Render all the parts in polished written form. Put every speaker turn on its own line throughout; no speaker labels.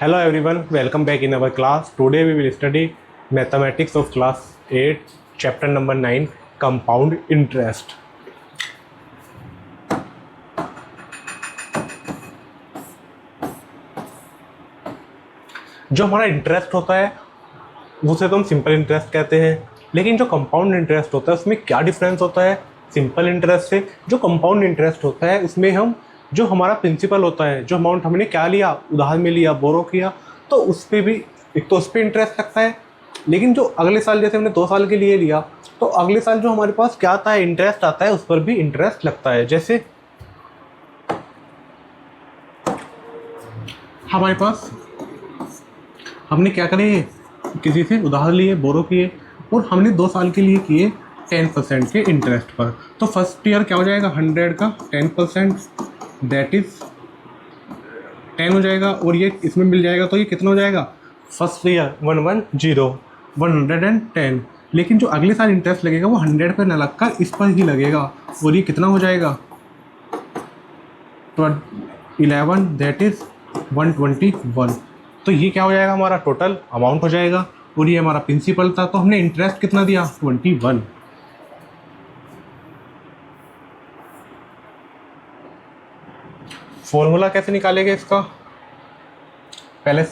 Hello everyone, welcome back in our class. Today we will study mathematics of class 8, chapter number 9, compound interest. जो हमारा interest होता है उसे तो हम सिंपल इंटरेस्ट कहते हैं, लेकिन जो कंपाउंड इंटरेस्ट होता है उसमें क्या डिफरेंस होता है सिंपल इंटरेस्ट से। जो कंपाउंड इंटरेस्ट होता है उसमें हम जो हमारा प्रिंसिपल होता है, जो अमाउंट हमने क्या लिया, उधार में लिया, बोरो किया, तो उस पर भी एक तो उस पर इंटरेस्ट लगता है। लेकिन जो अगले साल जैसे हमने 2 साल के लिए लिया तो अगले साल जो हमारे पास क्या आता है, इंटरेस्ट आता है, उस पर भी इंटरेस्ट लगता है। जैसे हमारे पास हमने क्या करे, किसी से उधार लिए, बोरो किए और हमने 2 साल के लिए किए 10% के इंटरेस्ट पर। तो फर्स्ट ईयर क्या हो जाएगा, 100 का 10% दैट इज 10 हो जाएगा, और ये इसमें मिल जाएगा तो ये कितना हो जाएगा, फर्स्ट ईयर 110। लेकिन जो अगले साल इंटरेस्ट लगेगा वो 100 पर न लगकर इस पर ही लगेगा, और ये कितना हो जाएगा 11 दैट इज 121। तो ये क्या हो जाएगा, हमारा टोटल अमाउंट हो जाएगा, और ये हमारा प्रिंसिपल था। तो हमने इंटरेस्ट कितना दिया, 21। फॉर्मूला कैसे निकालेंगे इसका, पहले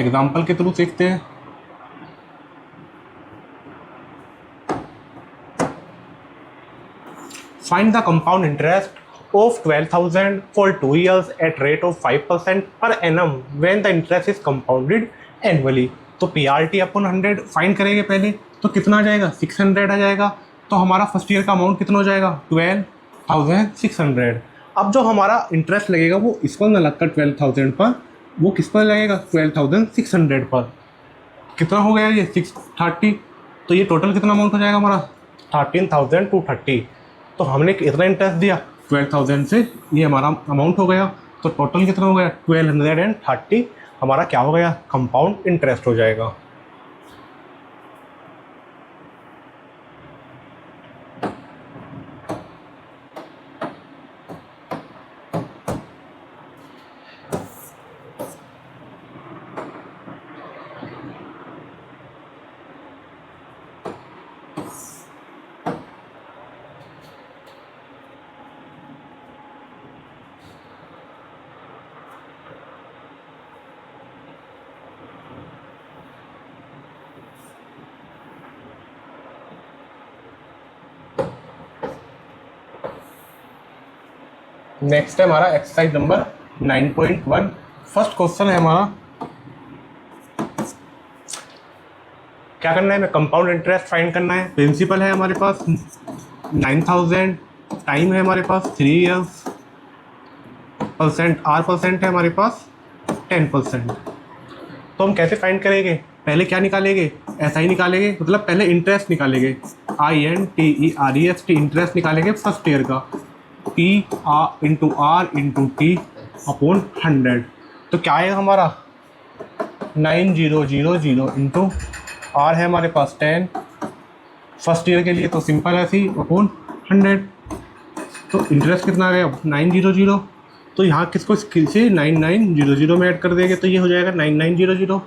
एग्जांपल के थ्रू सीखते हैं। Find the compound interest of 12,000 for 2 years at rate of 5% per annum when the interest is compounded annually। तो PRT अपन 100 फाइंड करेंगे पहले, तो कितना आ जाएगा, 600 आ जाएगा। तो हमारा फर्स्ट ईयर का अमाउंट कितना हो जाएगा, 12,600। अब जो हमारा इंटरेस्ट लगेगा वो इस पर ना लगकर 12,000 पर, वो किस पर लगेगा, 12,600 पर। कितना हो गया ये 630। तो ये टोटल कितना अमाउंट हो जाएगा हमारा, 13,230। तो हमने इतना इंटरेस्ट दिया 12,000 से, ये हमारा अमाउंट हो गया। तो टोटल कितना हो गया, 1230 हमारा क्या हो गया, कंपाउंड इंटरेस्ट हो जाएगा। नेक्स्ट है हमारा एक्सरसाइज नंबर 9.1। फर्स्ट क्वेश्चन है हमारा, क्या करना है, मैं कंपाउंड इंटरेस्ट फाइंड करना है। प्रिंसिपल है हमारे पास 9,000, टाइम है हमारे पास 3 इयर्स, परसेंट है हमारे पास 10%। तो हम कैसे फाइंड करेंगे, पहले क्या निकालेंगे, ऐसा ही निकालेंगे, मतलब पहले इंटरेस्ट निकालेंगे, INTEREST इंटरेस्ट निकालेंगे फर्स्ट ईयर का, T into R into T upon 100। तो क्या है हमारा 9000 इंटू R है हमारे पास 10 फर्स्ट ईयर के लिए, तो सिंपल है सी अपॉन 100। तो इंटरेस्ट कितना आ गया 900। तो यहाँ किसको से 9900 में ऐड कर देंगे, तो ये हो जाएगा 9900।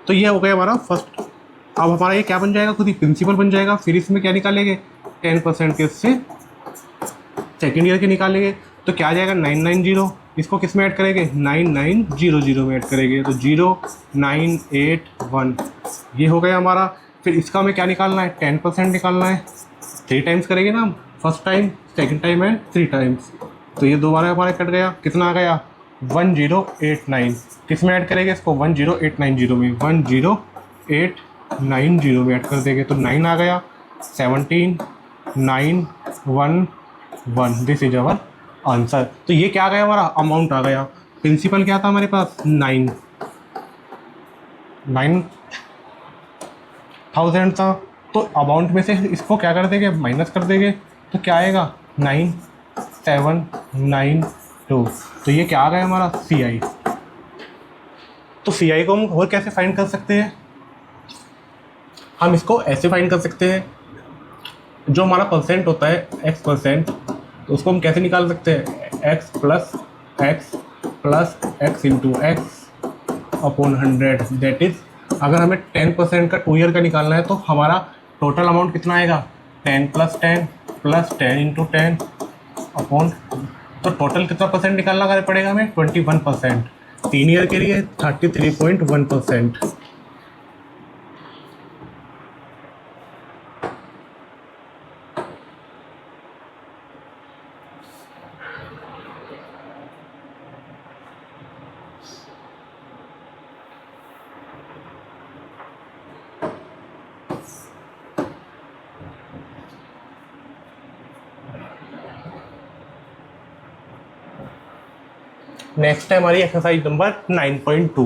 तो ये हो गया हमारा फर्स्ट। अब हमारा ये क्या बन जाएगा, खुद ही प्रिंसिपल बन जाएगा। फिर इसमें क्या निकालेंगे, 10% के इससे सेकेंड ईयर के निकालेंगे। तो क्या आ जाएगा 990, इसको किस में ऐड करेंगे, 9900 में ऐड करेंगे, तो 0981 ये हो गया हमारा। फिर इसका हमें क्या निकालना है, 10% निकालना है। 3 टाइम्स करेंगे ना, first time, second time and 3 times. तो ये दोबारा हमारा कट गया, कितना आ गया 1089। किस में ऐड करेंगे इसको, 10890 में, 10890 में ऐड कर देंगे, तो 9 आ गया, 17911। This is our answer. तो ये क्या आ गया, हमारा अमाउंट आ गया। प्रिंसिपल क्या था हमारे पास, 9,000 था। तो अमाउंट में से इसको क्या कर देंगे, माइनस कर देंगे, तो क्या आएगा 9792। तो ये क्या आ गया हमारा CI। तो CI को हम और कैसे फाइंड कर सकते हैं, हम इसको ऐसे फाइंड कर सकते हैं, जो हमारा परसेंट होता है x%, तो उसको हम कैसे निकाल सकते हैं, x plus x into x upon 100 that is, अगर हमें 10% का 2 ईयर का निकालना है तो हमारा टोटल अमाउंट कितना आएगा 10 + 10 इंटू 10 अपॉन, तो टोटल कितना परसेंट निकालना पड़ेगा हमें 21%, 3 ईयर के लिए 33.1%। नेक्स्ट है हमारी exercise number 9.2,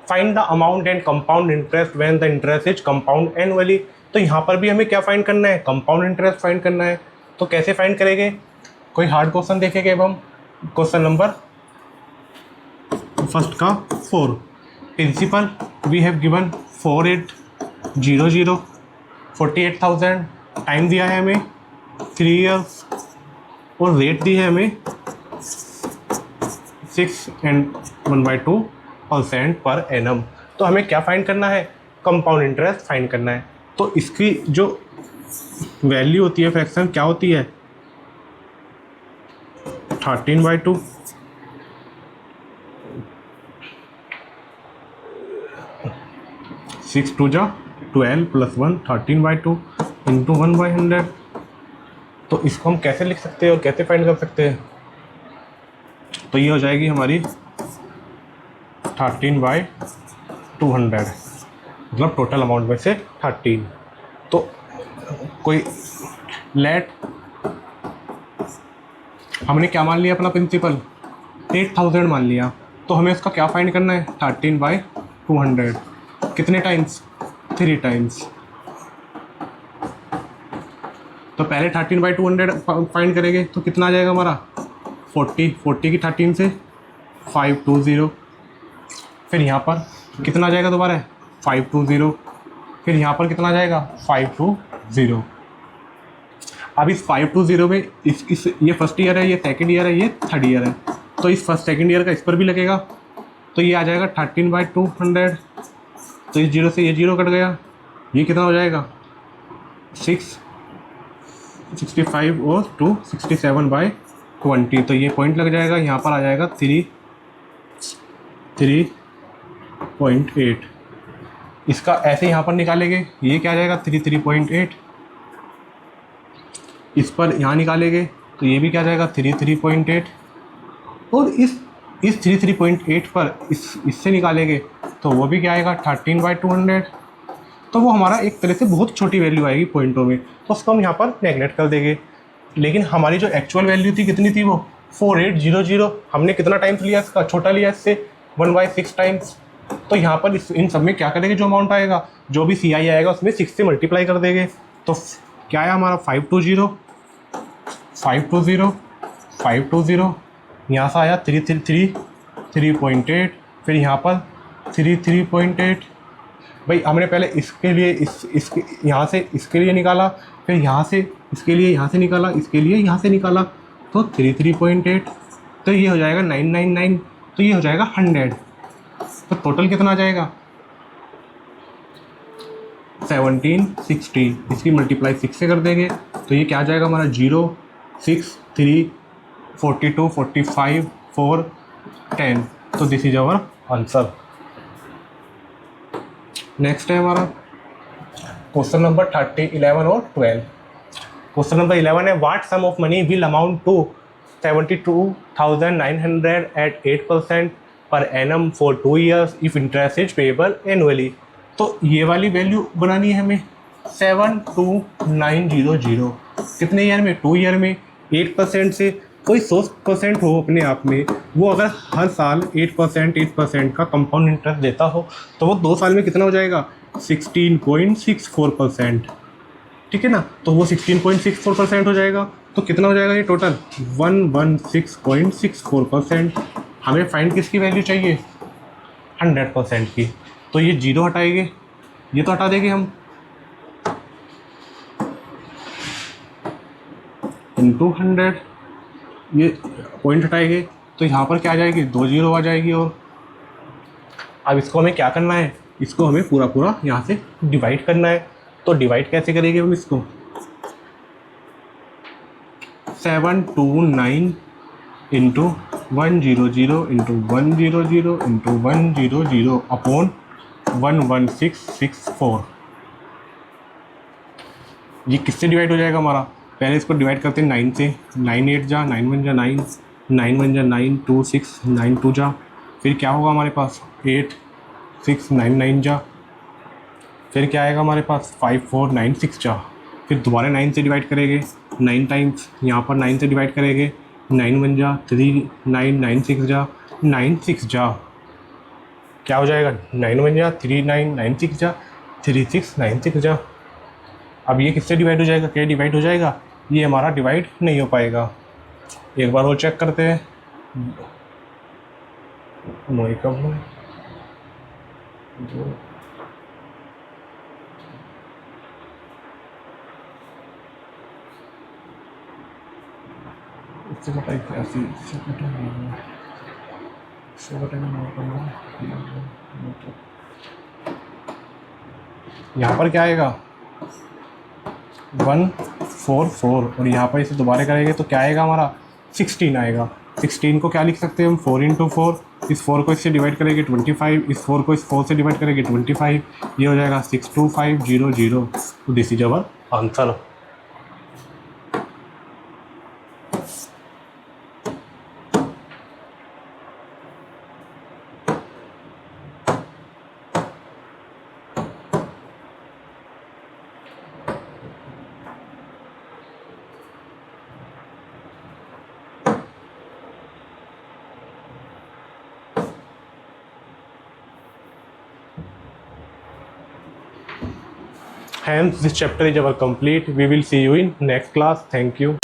find the amount and compound interest when the interest is compound annually. तो यहाँ पर भी हमें क्या फाइंड करना है, कंपाउंड इंटरेस्ट फाइंड करना है। तो कैसे फाइंड करेंगे, कोई हार्ड क्वेश्चन देखेंगे अब हम। क्वेश्चन नंबर फर्स्ट का 4, principal we have given 4800 48,000, time दिया है हमें 3 ईयर्स और रेट दी है हमें 6.1/2% पर एनम। तो हमें क्या फाइंड करना है, कंपाउंड इंटरेस्ट फाइंड करना है। तो इसकी जो वैल्यू होती है फ्रैक्शन क्या होती है 13/2, 6 2 जा 12 + 1 13/2 इंटू 1/100। तो इसको हम कैसे लिख सकते हैं और कैसे फाइंड कर सकते हैं, तो ये हो जाएगी हमारी 13/200, मतलब टोटल अमाउंट में से 13। तो कोई लेट, हमने क्या मान लिया अपना प्रिंसिपल 8,000 मान लिया, तो हमें इसका क्या फाइंड करना है 13/200, कितने टाइम्स 3 टाइम्स। तो पहले 13/200 फाइंड करेंगे तो कितना आ जाएगा हमारा 40 की 13 से 520, फिर यहाँ पर कितना आ जाएगा दोबारा 520, फिर यहाँ पर कितना आ जाएगा 520। अब इस 520 में इस ये फर्स्ट ईयर है, ये सेकंड ईयर है, ये थर्ड ईयर है, तो इस फर्स्ट सेकंड ईयर का इस पर भी लगेगा, तो ये आ जाएगा 13/200। तो इस 0 से ये 0 कट गया, ये कितना हो जाएगा 65 और 2 67/20, तो ये पॉइंट लग जाएगा, यहाँ पर आ जाएगा 3.8। इसका ऐसे यहाँ पर निकालेंगे, ये क्या आ जाएगा 3.8, इस पर यहाँ निकालेंगे तो ये भी क्या आ जाएगा 3.8, और इस 3.8 पर इससे निकालेंगे तो वो भी क्या आएगा 13/200। तो वो हमारा एक तरह से बहुत छोटी वैल्यू आएगी पॉइंटों में, तो उसको हम यहाँ पर नेगलेक्ट कर देंगे। लेकिन हमारी जो एक्चुअल वैल्यू थी कितनी थी, वो 4800। हमने कितना टाइम्स लिया इसका, छोटा लिया इससे 1/6 टाइम्स। तो यहाँ पर इन सब में क्या करेंगे, जो अमाउंट आएगा, जो भी CI आएगा उसमें 6 से मल्टीप्लाई कर देंगे। तो क्या आया हमारा 520, यहाँ से आया 3.8, फिर यहाँ पर 3.8। भाई हमने पहले इसके लिए इसके यहाँ से इसके लिए निकाला, फिर यहाँ से इसके लिए यहाँ से निकाला, इसके लिए यहाँ से निकाला, तो 3.8, तो ये हो जाएगा 999, तो ये हो जाएगा 100। तो टोटल कितना आ जाएगा 1760, इसकी मल्टीप्लाई 6 से कर देंगे तो ये क्या आ जाएगा हमारा 0 6 3 42 45 4 10। तो this is our answer. Next है हमारा क्वेश्चन नंबर 11 और 12। क्वेश्चन नंबर 11 है, what sum of money will amount to 72,900 at 8% per annum for 2 years if interest is payable annually. तो ये वाली वैल्यू बनानी है हमें 72900, कितने ईयर में 2 ईयर में। 8% से कोई 100% हो अपने आप में, वो अगर हर साल 8% का कंपाउंड इंटरेस्ट देता हो तो वो 2 साल में कितना हो जाएगा 16.64%, ठीक है ना। तो वो 16.64% हो जाएगा, तो कितना हो जाएगा ये टोटल 116.64%। हमें फाइंड किसकी वैल्यू चाहिए 100% की, तो ये 0 हटाएंगे, ये तो हटा देंगे हम, इंटू 100, ये पॉइंट हटाएंगे तो यहाँ पर क्या आ जाएगी 2 0 आ जाएगी, और अब इसको हमें क्या करना है, इसको हमें पूरा पूरा यहाँ से डिवाइड करना है। तो डिवाइड कैसे करेंगे हम इसको, 729 इंटू 100 इंटू 100 इंटू 100 अपॉन 11664। ये किससे डिवाइड हो जाएगा हमारा, पहले इसको डिवाइड करते हैं 9 से, 9 8 जा, 9 1 जा 9, 9 1 जा 9, 2 6, 9 2 जा, फिर क्या होगा हमारे पास 8 6 9 9 जा, फिर क्या आएगा हमारे पास 5 4 9 6 जा, फिर दोबारा 9 से डिवाइड करेंगे 9 टाइम्स, यहाँ पर 9 से डिवाइड करेंगे 9 1 जा 3 9 9 6 जा 9 6 जा, क्या हो जाएगा 9 1 जा 3 9 9 6 जा 3 6 9 6 जा। अब ये किससे डिवाइड हो जाएगा, क्या डिवाइड हो जाएगा, ये हमारा डिवाइड नहीं हो पाएगा। एक बार और चेक करते हैं, मोई कब है जो इससे बताइए कैसे, इससे बताइए यहाँ पर क्या आएगा 144 और यहाँ पर इसे दोबारा करेंगे तो क्या आएगा हमारा 16 आएगा। 16 को क्या लिख सकते हैं हम 4 इंटू 4, इस 4 को इससे डिवाइड करेंगे 25, इस 4 को इस 4 से डिवाइड करेंगे 25, ये हो जाएगा 62500। तो this is our answer. Hence, this chapter is our complete. We will see you in next class. Thank you.